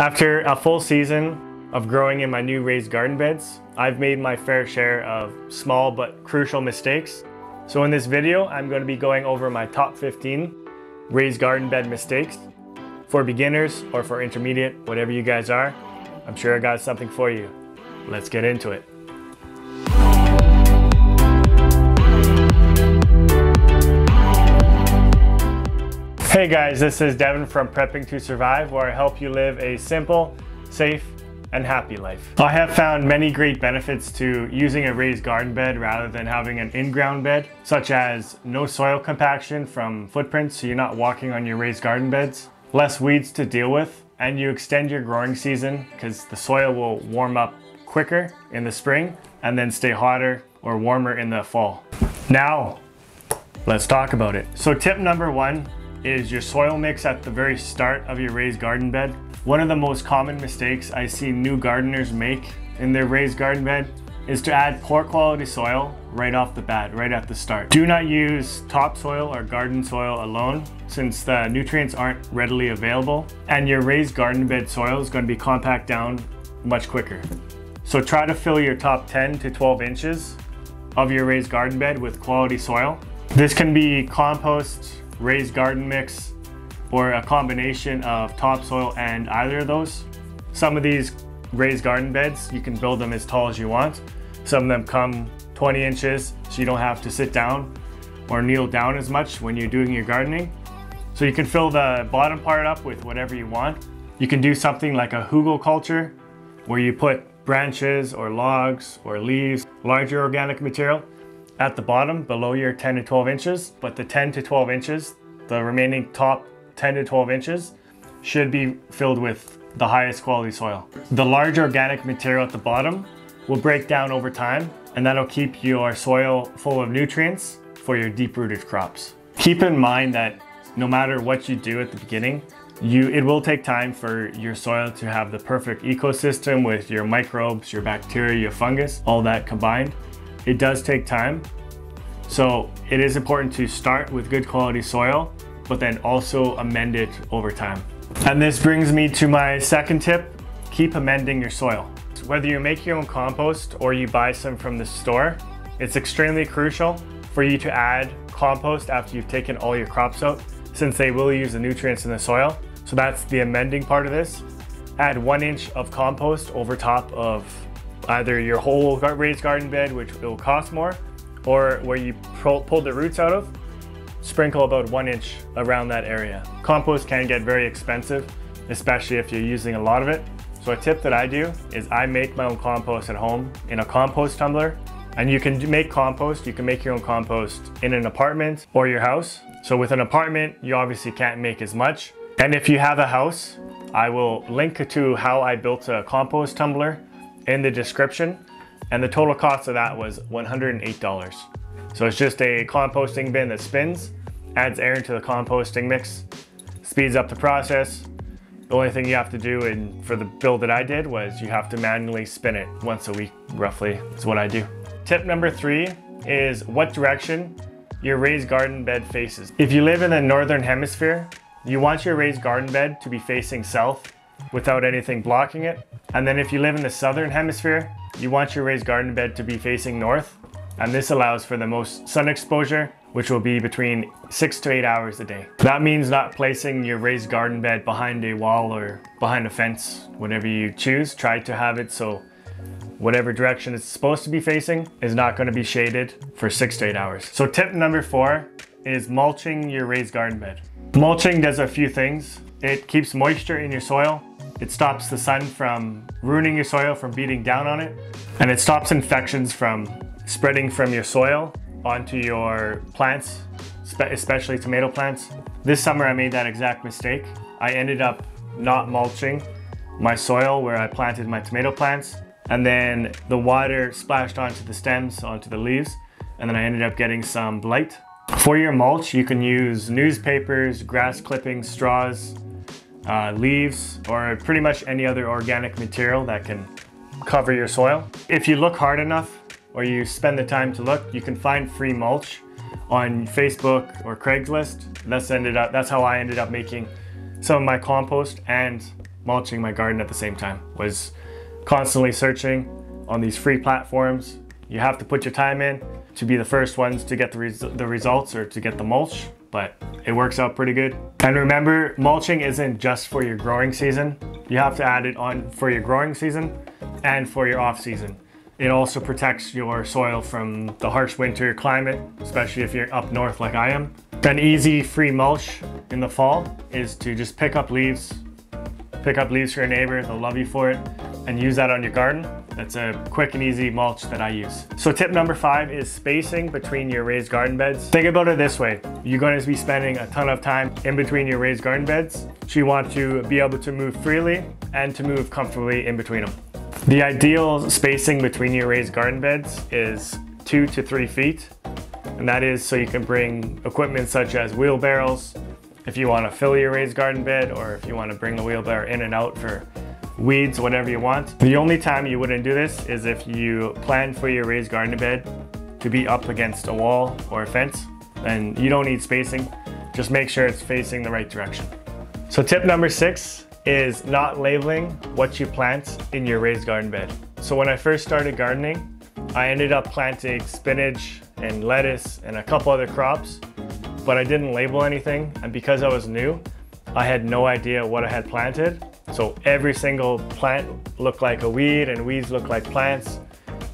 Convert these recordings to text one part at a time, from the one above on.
After a full season of growing in my new raised garden beds, I've made my fair share of small but crucial mistakes. So in this video, I'm going to be going over my top 15 raised garden bed mistakes for beginners or for intermediate, whatever you guys are. I'm sure I got something for you. Let's get into it. Hey guys, this is Devin from Prepping to Survive, where I help you live a simple, safe, and happy life. I have found many great benefits to using a raised garden bed rather than having an in-ground bed, such as no soil compaction from footprints, so you're not walking on your raised garden beds, less weeds to deal with, and you extend your growing season because the soil will warm up quicker in the spring and then stay hotter or warmer in the fall. Now, let's talk about it. So tip number one is your soil mix at the very start of your raised garden bed. One of the most common mistakes I see new gardeners make in their raised garden bed is to add poor quality soil right off the bat, right at the start. Do not use topsoil or garden soil alone, since the nutrients aren't readily available, and your raised garden bed soil is going to be compact down much quicker. So try to fill your top 10 to 12 inches of your raised garden bed with quality soil. This can be compost, raised garden mix, or a combination of topsoil and either of those. Some of these raised garden beds, you can build them as tall as you want. Some of them come 20 inches, so you don't have to sit down or kneel down as much when you're doing your gardening. So you can fill the bottom part up with whatever you want. You can do something like a hugelkultur, where you put branches or logs or leaves, larger organic material, at the bottom below your 10 to 12 inches, but the 10 to 12 inches, the remaining top 10 to 12 inches should be filled with the highest quality soil. The large organic material at the bottom will break down over time, and that'll keep your soil full of nutrients for your deep-rooted crops. Keep in mind that no matter what you do at the beginning, it will take time for your soil to have the perfect ecosystem with your microbes, your bacteria, your fungus, all that combined. It does take time, so it is important to start with good quality soil, but then also amend it over time. And this brings me to my second tip: keep amending your soil. Whether you make your own compost or you buy some from the store, it's extremely crucial for you to add compost after you've taken all your crops out, since they will use the nutrients in the soil. So that's the amending part of this. Add 1 inch of compost over top of either your whole raised garden bed, which will cost more, or where you pull the roots out of. Sprinkle about 1 inch around that area. Compost can get very expensive, especially if you're using a lot of it. So a tip that I do is I make my own compost at home in a compost tumbler. And you can make compost, you can make your own compost in an apartment or your house. So with an apartment, you obviously can't make as much. And if you have a house, I will link to how I built a compost tumbler in the description, and the total cost of that was $108. So it's just a composting bin that spins, adds air into the composting mix, speeds up the process. The only thing you have to do for the build that I did was you have to manually spin it once a week, roughly, is what I do. Tip number 3 is what direction your raised garden bed faces. If you live in the northern hemisphere, you want your raised garden bed to be facing south without anything blocking it. And then if you live in the southern hemisphere, you want your raised garden bed to be facing north. And this allows for the most sun exposure, which will be between 6 to 8 hours a day. That means not placing your raised garden bed behind a wall or behind a fence, whatever you choose. Try to have it so whatever direction it's supposed to be facing is not going to be shaded for 6 to 8 hours. So tip number 4 is mulching your raised garden bed. Mulching does a few things. It keeps moisture in your soil. It stops the sun from ruining your soil, from beating down on it. And it stops infections from spreading from your soil onto your plants, especially tomato plants. This summer I made that exact mistake. I ended up not mulching my soil where I planted my tomato plants, and then the water splashed onto the stems, onto the leaves, and then I ended up getting some blight. For your mulch, you can use newspapers, grass clippings, straws, leaves, or pretty much any other organic material that can cover your soil. If you look hard enough, or you spend the time to look, you can find free mulch on Facebook or Craigslist. That's how I ended up making some of my compost and mulching my garden at the same time. Was constantly searching on these free platforms. You have to put your time in to be the first ones to get the results or to get the mulch, but it works out pretty good. And remember, mulching isn't just for your growing season. You have to add it on for your growing season and for your off season. It also protects your soil from the harsh winter climate, especially if you're up north like I am. An easy free mulch in the fall is to just pick up leaves for your neighbor, they'll love you for it, and use that on your garden. That's a quick and easy mulch that I use. So tip number 5 is spacing between your raised garden beds. Think about it this way. You're going to be spending a ton of time in between your raised garden beds. So you want to be able to move freely and to move comfortably in between them. The ideal spacing between your raised garden beds is 2 to 3 feet. And that is so you can bring equipment such as wheelbarrows, if you want to fill your raised garden bed, or if you want to bring the wheelbarrow in and out for weeds, whatever you want. The only time you wouldn't do this is if you plan for your raised garden bed to be up against a wall or a fence, and you don't need spacing. Just make sure it's facing the right direction. So tip number 6 is not labeling what you plant in your raised garden bed. So when I first started gardening, I ended up planting spinach and lettuce and a couple other crops, but I didn't label anything. And because I was new, I had no idea what I had planted. So every single plant looked like a weed and weeds looked like plants.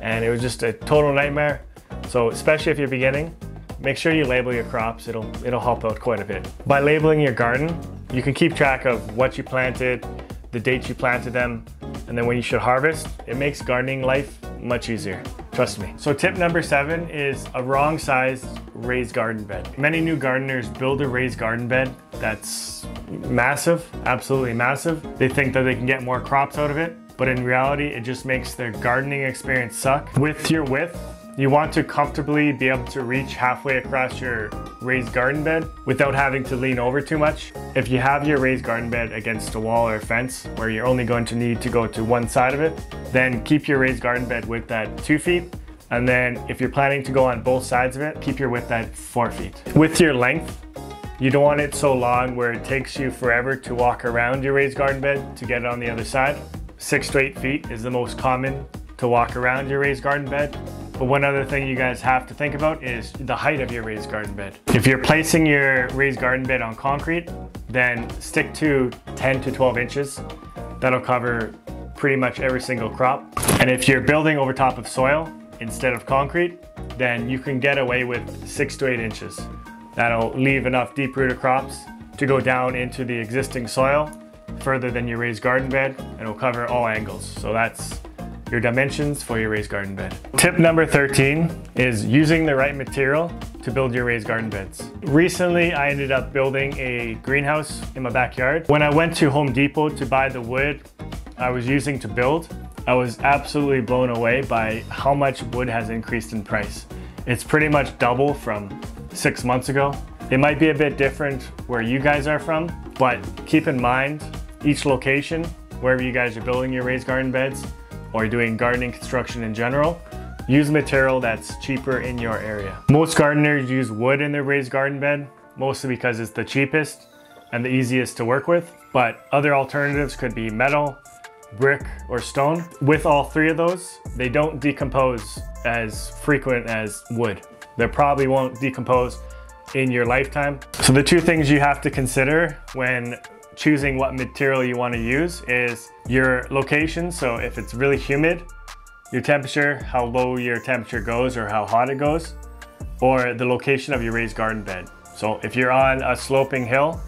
And it was just a total nightmare. So especially if you're beginning, make sure you label your crops. It'll help out quite a bit. By labeling your garden, you can keep track of what you planted, the date you planted them, and then when you should harvest. It makes gardening life much easier. Trust me. So tip number 7 is a wrong sized raised garden bed. Many new gardeners build a raised garden bed that's massive, absolutely massive. They think that they can get more crops out of it, but in reality, it just makes their gardening experience suck. With your width, you want to comfortably be able to reach halfway across your raised garden bed without having to lean over too much. If you have your raised garden bed against a wall or a fence where you're only going to need to go to one side of it, then keep your raised garden bed width at 2 feet. And then if you're planning to go on both sides of it, keep your width at 4 feet. With your length, you don't want it so long where it takes you forever to walk around your raised garden bed to get it on the other side. 6 to 8 feet is the most common to walk around your raised garden bed. But one other thing you guys have to think about is the height of your raised garden bed. If you're placing your raised garden bed on concrete, then stick to 10 to 12 inches. That'll cover pretty much every single crop. And if you're building over top of soil instead of concrete, then you can get away with 6 to 8 inches. That'll leave enough deep-rooted crops to go down into the existing soil further than your raised garden bed, and it'll cover all angles. So that's your dimensions for your raised garden bed. Tip number 13 is using the right material to build your raised garden beds. Recently, I ended up building a greenhouse in my backyard. When I went to Home Depot to buy the wood I was using to build, I was absolutely blown away by how much wood has increased in price. It's pretty much double from 6 months ago. It might be a bit different where you guys are from, but keep in mind each location, wherever you guys are building your raised garden beds, or doing gardening construction in general, use material that's cheaper in your area. Most gardeners use wood in their raised garden bed, mostly because it's the cheapest and the easiest to work with, but other alternatives could be metal, brick, or stone. With all three of those, they don't decompose as frequent as wood. They probably won't decompose in your lifetime. So the two things you have to consider when choosing what material you want to use is your location. So if it's really humid, your temperature, how low your temperature goes or how hot it goes, or the location of your raised garden bed. So if you're on a sloping hill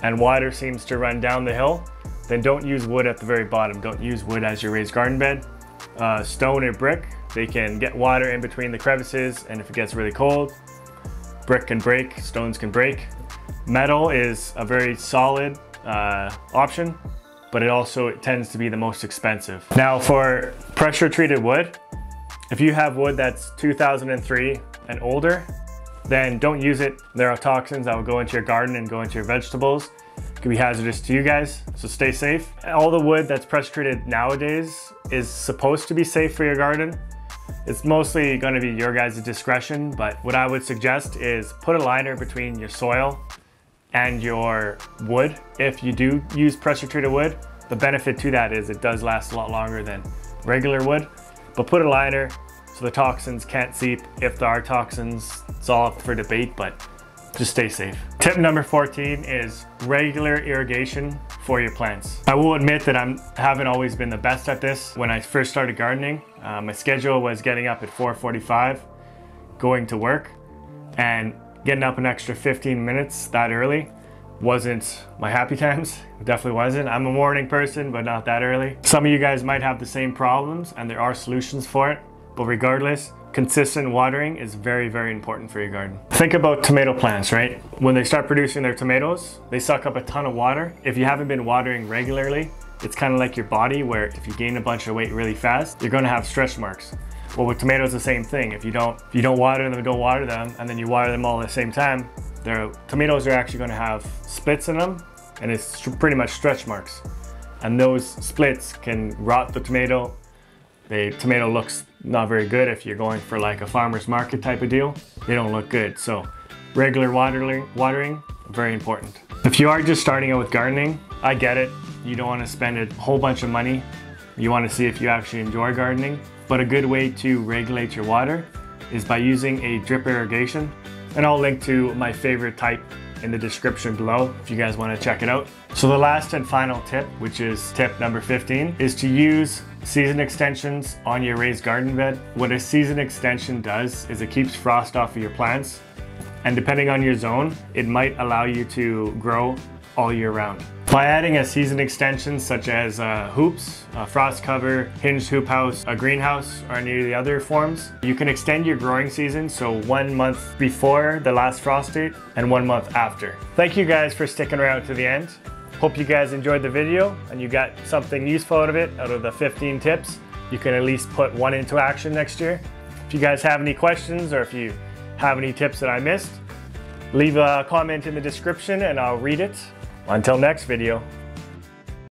and water seems to run down the hill, then don't use wood at the very bottom. Don't use wood as your raised garden bed. Stone or brick, they can get water in between the crevices, and if it gets really cold, brick can break, stones can break. Metal is a very solid option, but it tends to be the most expensive. Now for pressure treated wood, if you have wood that's 2003 and older, then don't use it. There are toxins that will go into your garden and go into your vegetables. It can be hazardous to you guys, so stay safe. All the wood that's pressure treated nowadays is supposed to be safe for your garden. It's mostly going to be your guys' discretion, but what I would suggest is put a liner between your soil and your wood. If you do use pressure treated wood, The benefit to that is it does last a lot longer than regular wood, but put a liner so the toxins can't seep. If there are toxins, it's all up for debate, but just stay safe. Tip number 14 is regular irrigation for your plants. I will admit that I haven't always been the best at this. When I first started gardening, my schedule was getting up at 4:45, going to work, and getting up an extra 15 minutes that early wasn't my happy times. It definitely wasn't. I'm a morning person, but not that early. Some of you guys might have the same problems, and there are solutions for it, but regardless, consistent watering is very, very important for your garden. Think about tomato plants, right? When they start producing their tomatoes, they suck up a ton of water. If you haven't been watering regularly, it's kind of like your body, where if you gain a bunch of weight really fast, you're gonna have stretch marks. Well, with tomatoes, the same thing. If you don't water them, and then you water them all at the same time, their tomatoes are actually gonna have splits in them, and it's pretty much stretch marks. And those splits can rot the tomato. The tomato looks not very good if you're going for like a farmer's market type of deal. They don't look good. So regular watering, very important. If you are just starting out with gardening, I get it. You don't want to spend a whole bunch of money. You want to see if you actually enjoy gardening. But a good way to regulate your water is by using a drip irrigation. And I'll link to my favorite type in the description below if you guys want to check it out. So the last and final tip, which is tip number 15, is to use season extensions on your raised garden bed. What a season extension does is it keeps frost off of your plants, and depending on your zone, it might allow you to grow all year round. By adding a season extension such as hoops, a frost cover, hinged hoop house, a greenhouse, or any of the other forms, you can extend your growing season, so 1 month before the last frost date and 1 month after. Thank you guys for sticking around to the end. Hope you guys enjoyed the video and you got something useful out of it. Out of the 15 tips, you can at least put one into action next year. If you guys have any questions, or if you have any tips that I missed, leave a comment in the description and I'll read it. Until next video.